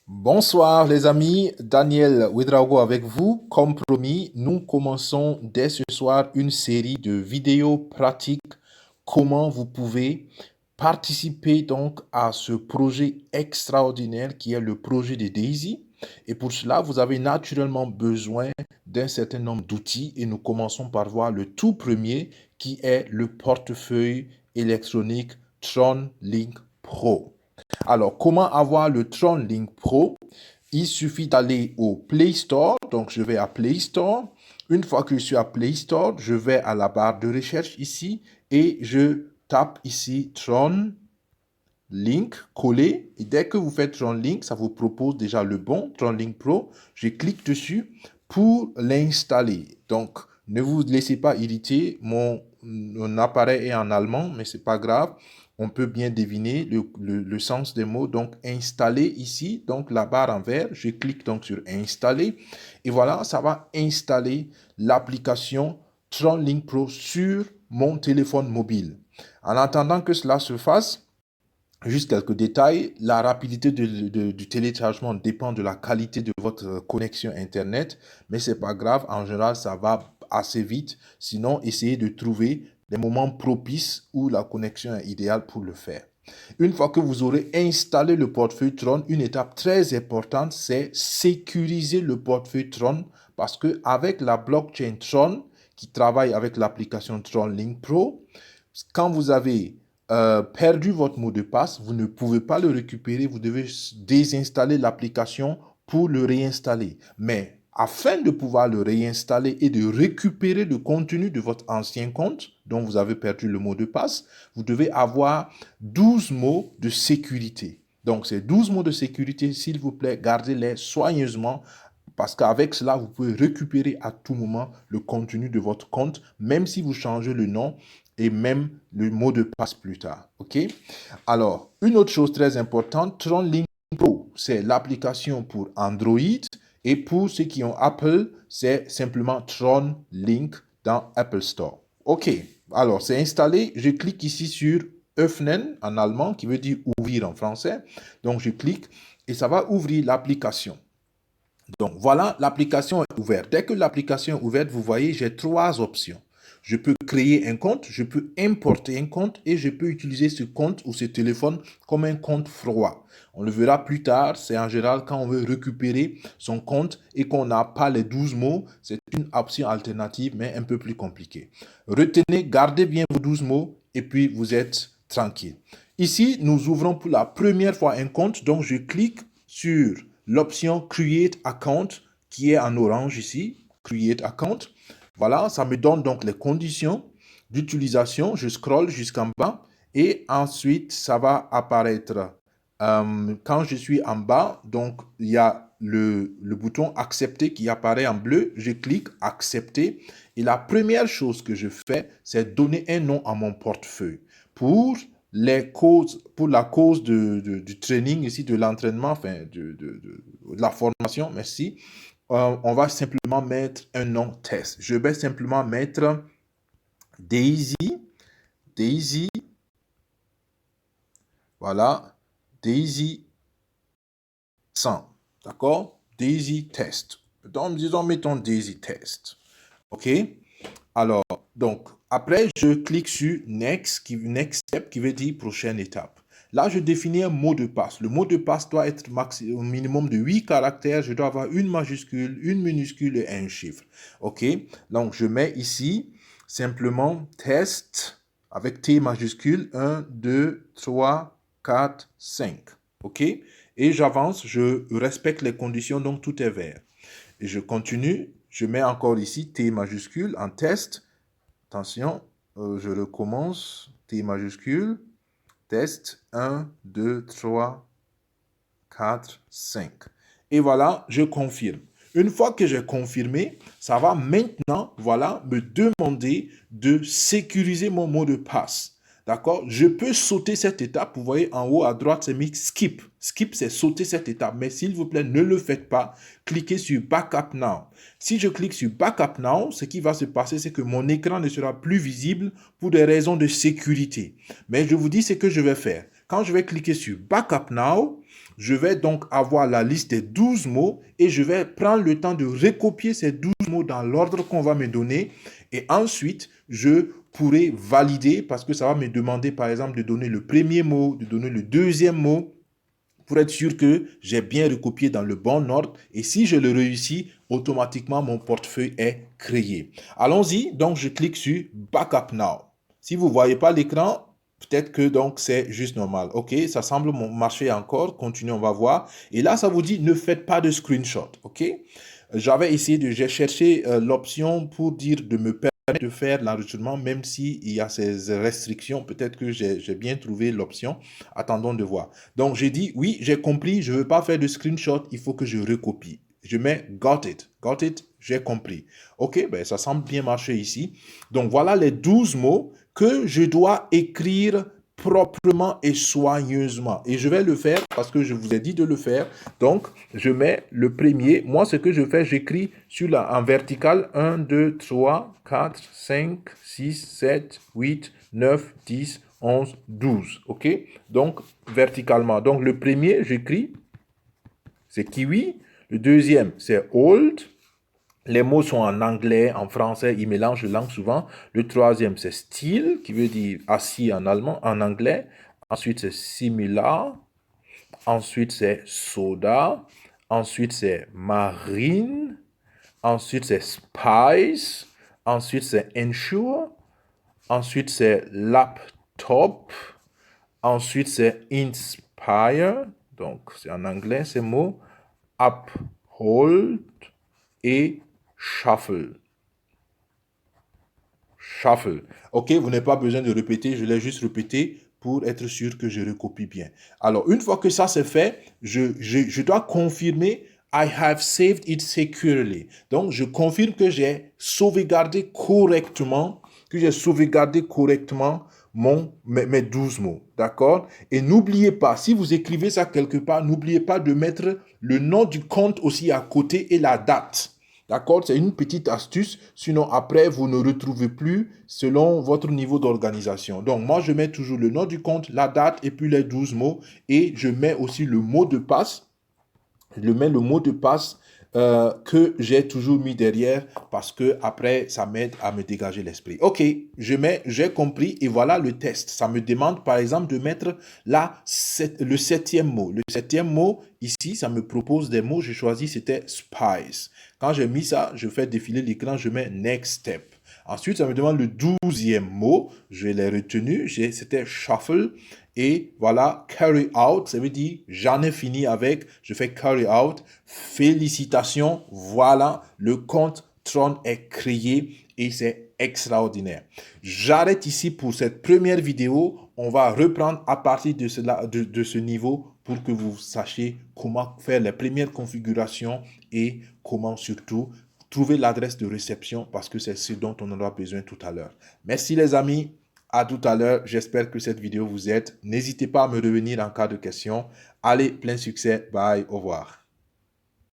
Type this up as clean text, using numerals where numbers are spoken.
Bonsoir les amis, Daniel Ouedraogo avec vous. Comme promis, nous commençons dès ce soir une série de vidéos pratiques comment vous pouvez participer donc à ce projet extraordinaire qui est le projet de Daisy. Et pour cela, vous avez naturellement besoin d'un certain nombre d'outils et nous commençons par voir le tout premier qui est le portefeuille électronique Tron Link Pro. Alors, comment avoir le Tron Link Pro? Il suffit d'aller au Play Store. Donc, je vais à Play Store. Une fois que je suis à Play Store, je vais à la barre de recherche ici et je tape ici Tron Link collé. Et dès que vous faites Tron Link, ça vous propose déjà le bon Tron Link Pro. Je clique dessus pour l'installer. Donc, ne vous laissez pas irriter. Mon appareil est en allemand, mais c'est pas grave. On peut bien deviner le sens des mots. Donc, installer ici, donc la barre en vert. Je clique donc sur installer. Et voilà, ça va installer l'application Tron Link Pro sur mon téléphone mobile. En attendant que cela se fasse, juste quelques détails, la rapidité du téléchargement dépend de la qualité de votre connexion Internet, mais c'est pas grave, en général ça va assez vite. Sinon, essayez de trouver des moments propices où la connexion est idéale pour le faire. Une fois que vous aurez installé le portefeuille Tron, une étape très importante, c'est sécuriser le portefeuille Tron parce que avec la blockchain Tron qui travaille avec l'application Tron Link Pro, quand vous avez perdu votre mot de passe, vous ne pouvez pas le récupérer, vous devez désinstaller l'application pour le réinstaller. Mais afin de pouvoir le réinstaller et de récupérer le contenu de votre ancien compte dont vous avez perdu le mot de passe, vous devez avoir 12 mots de sécurité. Donc ces 12 mots de sécurité, s'il vous plaît, gardez-les soigneusement parce qu'avec cela, vous pouvez récupérer à tout moment le contenu de votre compte, même si vous changez le nom et même le mot de passe plus tard. OK? Alors, une autre chose très importante, Tron Link Pro, c'est l'application pour Android et pour ceux qui ont Apple, c'est simplement Tron Link dans Apple Store. OK. Alors, c'est installé. Je clique ici sur Öffnen en allemand, qui veut dire ouvrir en français. Donc, je clique et ça va ouvrir l'application. Donc voilà, l'application est ouverte. Dès que l'application est ouverte, vous voyez, j'ai trois options. Je peux créer un compte, je peux importer un compte et je peux utiliser ce compte ou ce téléphone comme un compte froid. On le verra plus tard, c'est en général quand on veut récupérer son compte et qu'on n'a pas les 12 mots, c'est une option alternative mais un peu plus compliquée. Retenez, gardez bien vos 12 mots et puis vous êtes tranquille. Ici, nous ouvrons pour la première fois un compte, donc je clique sur l'option Create Account qui est en orange ici, Create Account. Voilà, ça me donne donc les conditions d'utilisation. Je scrolle jusqu'en bas et ensuite ça va apparaître. Quand je suis en bas, donc il y a le bouton accepter qui apparaît en bleu. Je clique accepter et la première chose que je fais, c'est donner un nom à mon portefeuille. Pour la cause du training ici, de l'entraînement, enfin de la formation, merci, on va simplement mettre un nom test. Je vais simplement mettre Daisy, Daisy, voilà, Daisy 100, d'accord? Daisy test. Donc, disons, mettons Daisy test. OK? Alors, donc, après, je clique sur Next Step, qui veut dire prochaine étape. Là, je définis un mot de passe. Le mot de passe doit être au minimum de 8 caractères. Je dois avoir une majuscule, une minuscule et un chiffre. OK? Donc, je mets ici simplement test avec T majuscule 1, 2, 3, 4, 5. OK? Et j'avance, je respecte les conditions, donc tout est vert. Et je continue, je mets encore ici T majuscule en test. Attention, je recommence. T majuscule, test 1, 2, 3, 4, 5. Et voilà, je confirme. Une fois que j'ai confirmé, ça va maintenant, voilà, me demander de sécuriser mon mot de passe. D'accord? Je peux sauter cette étape. Vous voyez, en haut à droite, c'est mis skip. Skip, c'est sauter cette étape. Mais s'il vous plaît, ne le faites pas. Cliquez sur Backup Now. Si je clique sur Backup Now, ce qui va se passer, c'est que mon écran ne sera plus visible pour des raisons de sécurité. Mais je vous dis ce que je vais faire. Quand je vais cliquer sur Backup Now, je vais donc avoir la liste des 12 mots et je vais prendre le temps de recopier ces 12 mots dans l'ordre qu'on va me donner. Et ensuite, je pourrai valider parce que ça va me demander, par exemple, de donner le premier mot, de donner le deuxième mot pour être sûr que j'ai bien recopié dans le bon ordre. Et si je le réussis, automatiquement, mon portefeuille est créé. Allons-y. Donc, je clique sur Backup Now. Si vous ne voyez pas l'écran, peut-être que donc c'est juste normal. OK, ça semble marcher encore. Continuez, on va voir. Et là, ça vous dit ne faites pas de screenshot. OK, j'ai cherché l'option pour dire de me permettre de faire l'enregistrement, même s'il y a ces restrictions. Peut-être que j'ai bien trouvé l'option. Attendons de voir. Donc, j'ai dit, oui, j'ai compris, je ne veux pas faire de screenshot, il faut que je recopie. Je mets got it, j'ai compris. OK, ben, ça semble bien marcher ici. Donc, voilà les 12 mots que je dois écrire proprement et soigneusement. Et je vais le faire parce que je vous ai dit de le faire. Donc, je mets le premier. Moi, ce que je fais, j'écris en vertical 1, 2, 3, 4, 5, 6, 7, 8, 9, 10, 11, 12. OK? Donc, verticalement. Donc, le premier, j'écris, c'est kiwi. Le deuxième, c'est old. Les mots sont en anglais, en français, ils mélangent les langues souvent. Le troisième, c'est still, qui veut dire assis en allemand, en anglais. Ensuite, c'est similar. Ensuite, c'est soda. Ensuite, c'est marine. Ensuite, c'est spice. Ensuite, c'est ensure. Ensuite, c'est laptop. Ensuite, c'est inspire. Donc, c'est en anglais ces mots. Uphold et shuffle. Shuffle. OK, vous n'avez pas besoin de répéter, je l'ai juste répété pour être sûr que je recopie bien. Alors, une fois que ça c'est fait, je dois confirmer I have saved it securely. Donc, je confirme que j'ai sauvegardé correctement, mes 12 mots. D'accord? Et n'oubliez pas, si vous écrivez ça quelque part, n'oubliez pas de mettre le nom du compte aussi à côté et la date. D'accord? C'est une petite astuce. Sinon, après, vous ne retrouvez plus selon votre niveau d'organisation. Donc, moi, je mets toujours le nom du compte, la date et puis les 12 mots. Et je mets aussi le mot de passe. Je mets le mot de passe que j'ai toujours mis derrière parce que après ça m'aide à me dégager l'esprit. OK, j'ai compris et voilà le test. Ça me demande par exemple de mettre le septième mot. Le septième mot ici, ça me propose des mots. J'ai choisi, c'était spice. Quand j'ai mis ça, je fais défiler l'écran, je mets next step. Ensuite, ça me demande le 12e mot. Je l'ai retenu. C'était shuffle. Et voilà, carry out, ça veut dire j'en ai fini avec. Je fais carry out. Félicitations. Voilà, le compte Tron est créé et c'est extraordinaire. J'arrête ici pour cette première vidéo. On va reprendre à partir de ce niveau pour que vous sachiez comment faire les premières configurations et comment surtout trouver l'adresse de réception parce que c'est ce dont on aura besoin tout à l'heure. Merci les amis, à tout à l'heure. J'espère que cette vidéo vous aide. N'hésitez pas à me revenir en cas de question. Allez, plein succès. Bye, au revoir.